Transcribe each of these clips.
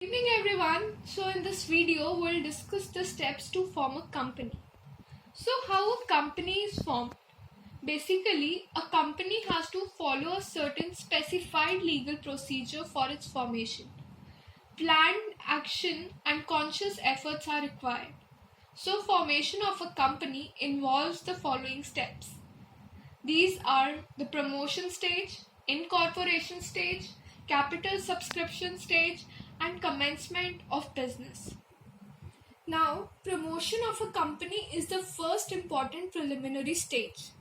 Good evening everyone. So in this video we'll discuss the steps to form a company. So how a company is formed? Basically, a company has to follow a certain specified legal procedure for its formation. Planned action and conscious efforts are required. So formation of a company involves the following steps. These are the promotion stage, incorporation stage, capital subscription stage, and commencement of business. Now, promotion of a company is the first important preliminary stage.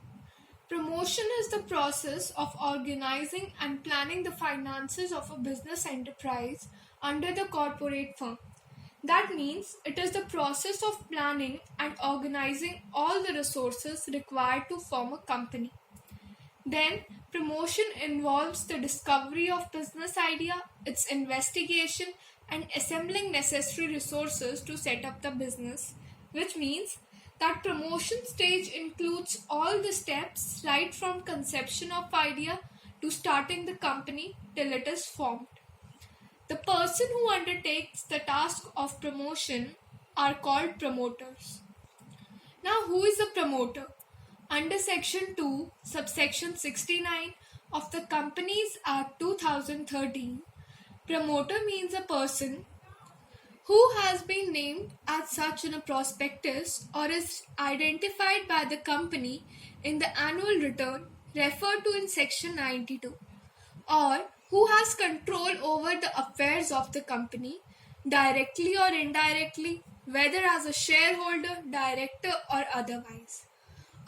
Promotion is the process of organizing and planning the finances of a business enterprise under the corporate firm. That means it is the process of planning and organizing all the resources required to form a company. Then, promotion involves the discovery of business idea, its investigation, and assembling necessary resources to set up the business, which means that promotion stage includes all the steps right from conception of idea to starting the company till it is formed. The person who undertakes the task of promotion are called promoters. Now, who is a promoter? Under Section 2, subsection 69 of the Companies Act 2013, promoter means a person who has been named as such in a prospectus or is identified by the company in the annual return referred to in Section 92, or who has control over the affairs of the company directly or indirectly, whether as a shareholder, director, or otherwise,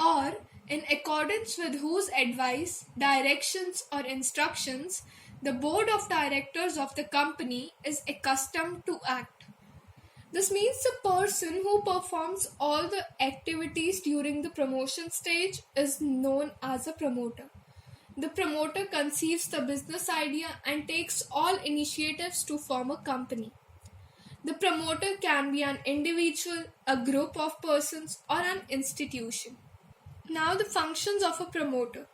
or in accordance with whose advice, directions, or instructions the board of directors of the company is accustomed to act. This means the person who performs all the activities during the promotion stage is known as a promoter. The promoter conceives the business idea and takes all initiatives to form a company. The promoter can be an individual, a group of persons, or an institution. Now, the functions of a promoter.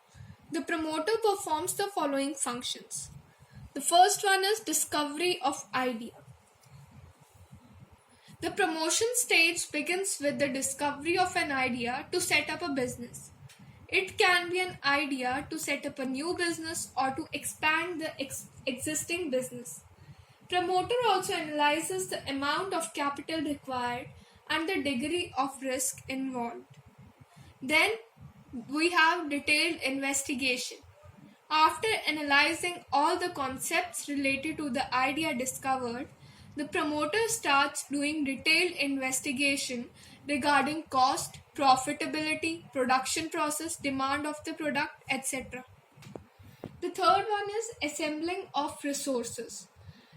The promoter performs the following functions. The first one is discovery of idea. The promotion stage begins with the discovery of an idea to set up a business. It can be an idea to set up a new business or to expand the existing business. Promoter also analyzes the amount of capital required and the degree of risk involved. Then we have detailed investigation. After analyzing all the concepts related to the idea discovered, the promoter starts doing detailed investigation regarding cost, profitability, production process, demand of the product, etc. The third one is assembling of resources.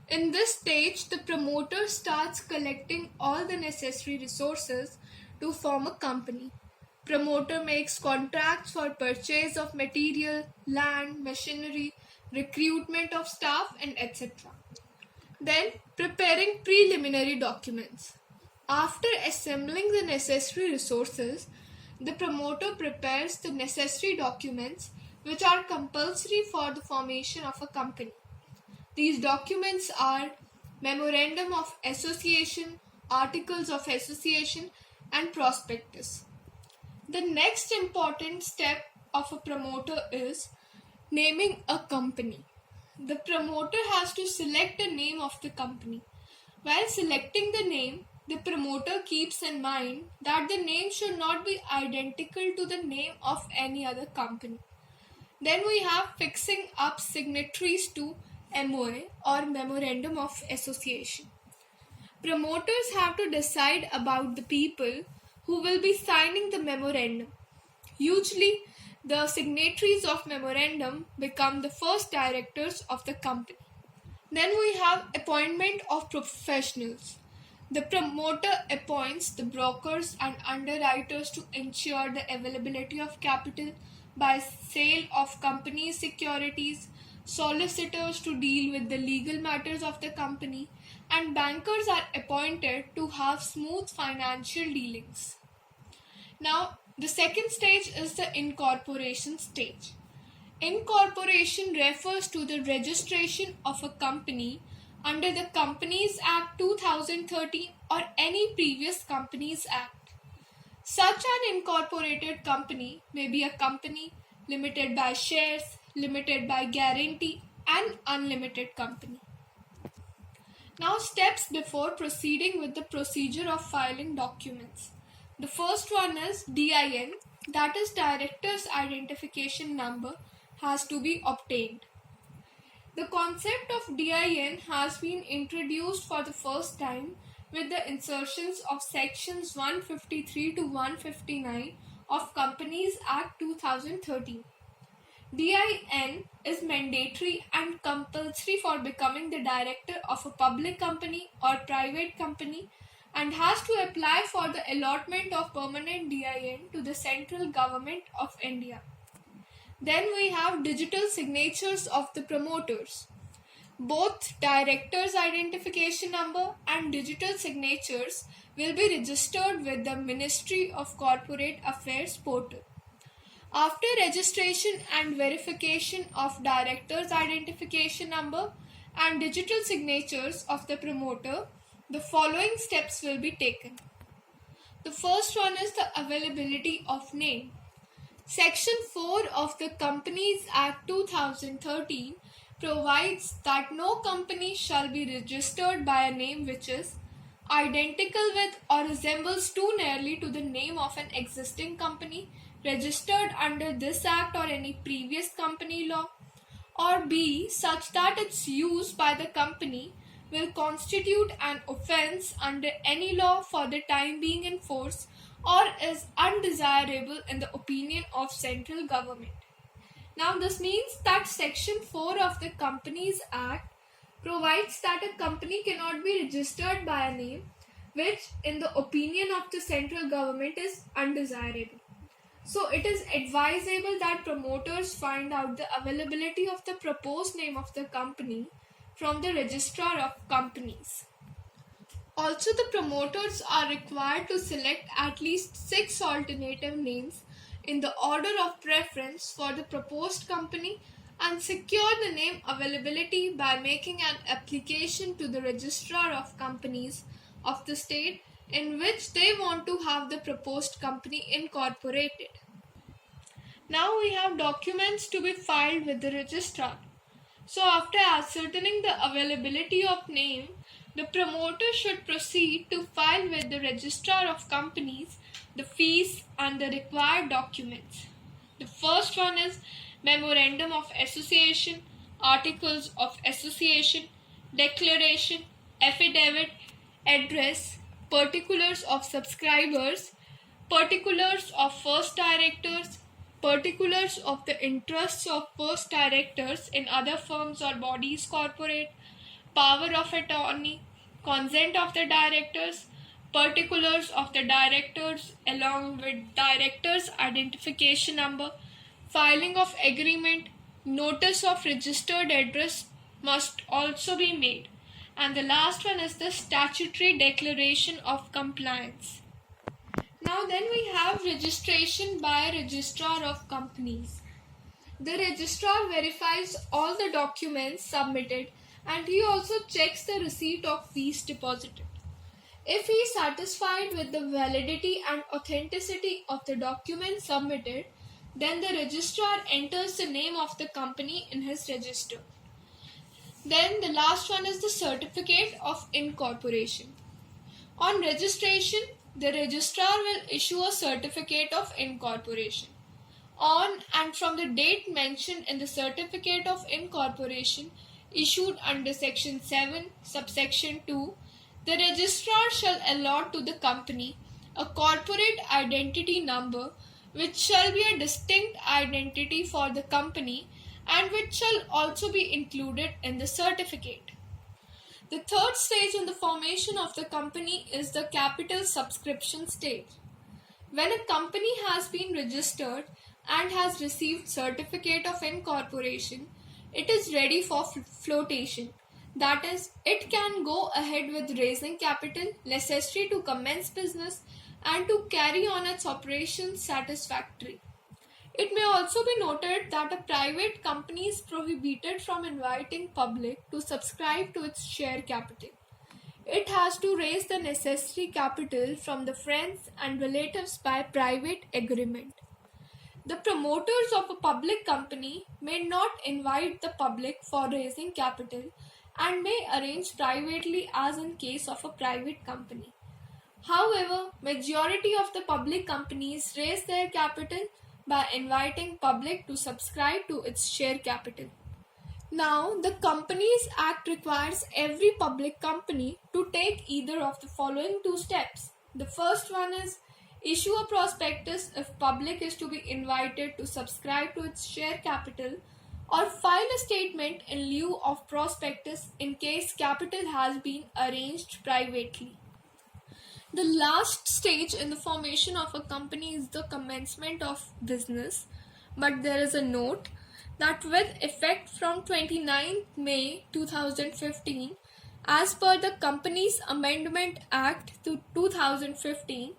In this stage, the promoter starts collecting all the necessary resources to form a company. Promoter makes contracts for purchase of material, land, machinery, recruitment of staff, and etc. Then, preparing preliminary documents. After assembling the necessary resources, the promoter prepares the necessary documents which are compulsory for the formation of a company. These documents are Memorandum of Association, Articles of Association, and Prospectus. The next important step of a promoter is naming a company. The promoter has to select the name of the company. While selecting the name, the promoter keeps in mind that the name should not be identical to the name of any other company. Then we have fixing up signatories to MOA or Memorandum of Association. Promoters have to decide about the people who will be signing the memorandum. Usually, the signatories of memorandum become the first directors of the company. Then we have appointment of professionals. The promoter appoints the brokers and underwriters to ensure the availability of capital by sale of company securities, solicitors to deal with the legal matters of the company, and bankers are appointed to have smooth financial dealings. Now, the second stage is the incorporation stage. Incorporation refers to the registration of a company under the Companies Act 2013 or any previous Companies Act. Such an incorporated company may be a company limited by shares, limited by guarantee, and unlimited company. Now, steps before proceeding with the procedure of filing documents. The first one is DIN, that is Director's Identification Number, has to be obtained. The concept of DIN has been introduced for the first time with the insertions of sections 153 to 159 of Companies Act 2013. DIN is mandatory and compulsory for becoming the director of a public company or private company and has to apply for the allotment of permanent DIN to the central government of India. Then we have digital signatures of the promoters. Both director's identification number and digital signatures will be registered with the Ministry of Corporate Affairs portal. After registration and verification of director's identification number and digital signatures of the promoter, the following steps will be taken. The first one is the availability of name. Section 4 of the Companies Act 2013 provides that no company shall be registered by a name which is identical with or resembles too nearly to the name of an existing company registered under this act or any previous company law, or B, such that its use by the company will constitute an offence under any law for the time being in force or is undesirable in the opinion of central government. Now this means that section 4 of the Companies Act provides that a company cannot be registered by a name which in the opinion of the central government is undesirable. So it is advisable that promoters find out the availability of the proposed name of the company from the Registrar of Companies. Also, the promoters are required to select at least 6 alternative names in the order of preference for the proposed company and secure the name availability by making an application to the Registrar of Companies of the state in which they want to have the proposed company incorporated. Now we have documents to be filed with the registrar. So after ascertaining the availability of name, the promoter should proceed to file with the Registrar of Companies the fees and the required documents. The first one is Memorandum of Association, Articles of Association, Declaration, Affidavit, Address, Particulars of Subscribers, Particulars of First Directors, Particulars of the interests of first directors in other firms or bodies corporate, power of attorney, consent of the directors, particulars of the directors along with directors' identification number, filing of agreement, notice of registered address must also be made. And the last one is the statutory declaration of compliance. Now then we have registration by Registrar of Companies. The registrar verifies all the documents submitted and he also checks the receipt of fees deposited. If he is satisfied with the validity and authenticity of the documents submitted, then the registrar enters the name of the company in his register. Then the last one is the certificate of incorporation. On registration, the registrar will issue a certificate of incorporation. On and from the date mentioned in the certificate of incorporation issued under section 7, subsection 2, the registrar shall allot to the company a corporate identity number which shall be a distinct identity for the company and which shall also be included in the certificate. The third stage in the formation of the company is the capital subscription stage. When a company has been registered and has received certificate of incorporation, it is ready for flotation. That is, it can go ahead with raising capital necessary to commence business and to carry on its operations satisfactorily. It may also be noted that a private company is prohibited from inviting public to subscribe to its share capital. It has to raise the necessary capital from the friends and relatives by private agreement. The promoters of a public company may not invite the public for raising capital and may arrange privately as in case of a private company. However, majority of the public companies raise their capital by inviting public to subscribe to its share capital. Now, the Companies Act requires every public company to take either of the following two steps. The first one is issue a prospectus if public is to be invited to subscribe to its share capital, or file a statement in lieu of prospectus in case capital has been arranged privately. The last stage in the formation of a company is the commencement of business, but there is a note that with effect from 29th May 2015, as per the Companies Amendment Act to 2015,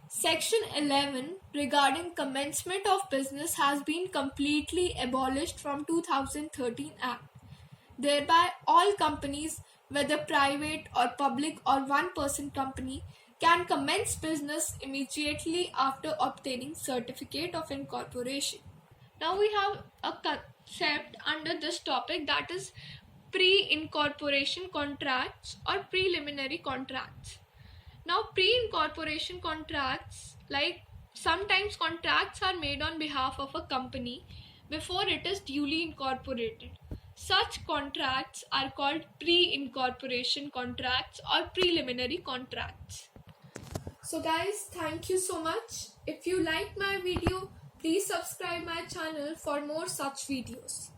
Section 11 regarding commencement of business has been completely abolished from 2013 Act. Thereby, all companies, whether private or public or one-person company, can commence business immediately after obtaining certificate of incorporation. Now we have a concept under this topic, that is pre-incorporation contracts or preliminary contracts. Now pre-incorporation contracts, like sometimes contracts are made on behalf of a company before it is duly incorporated. Such contracts are called pre-incorporation contracts or preliminary contracts. So guys, thank you so much. If you like my video, please subscribe my channel for more such videos.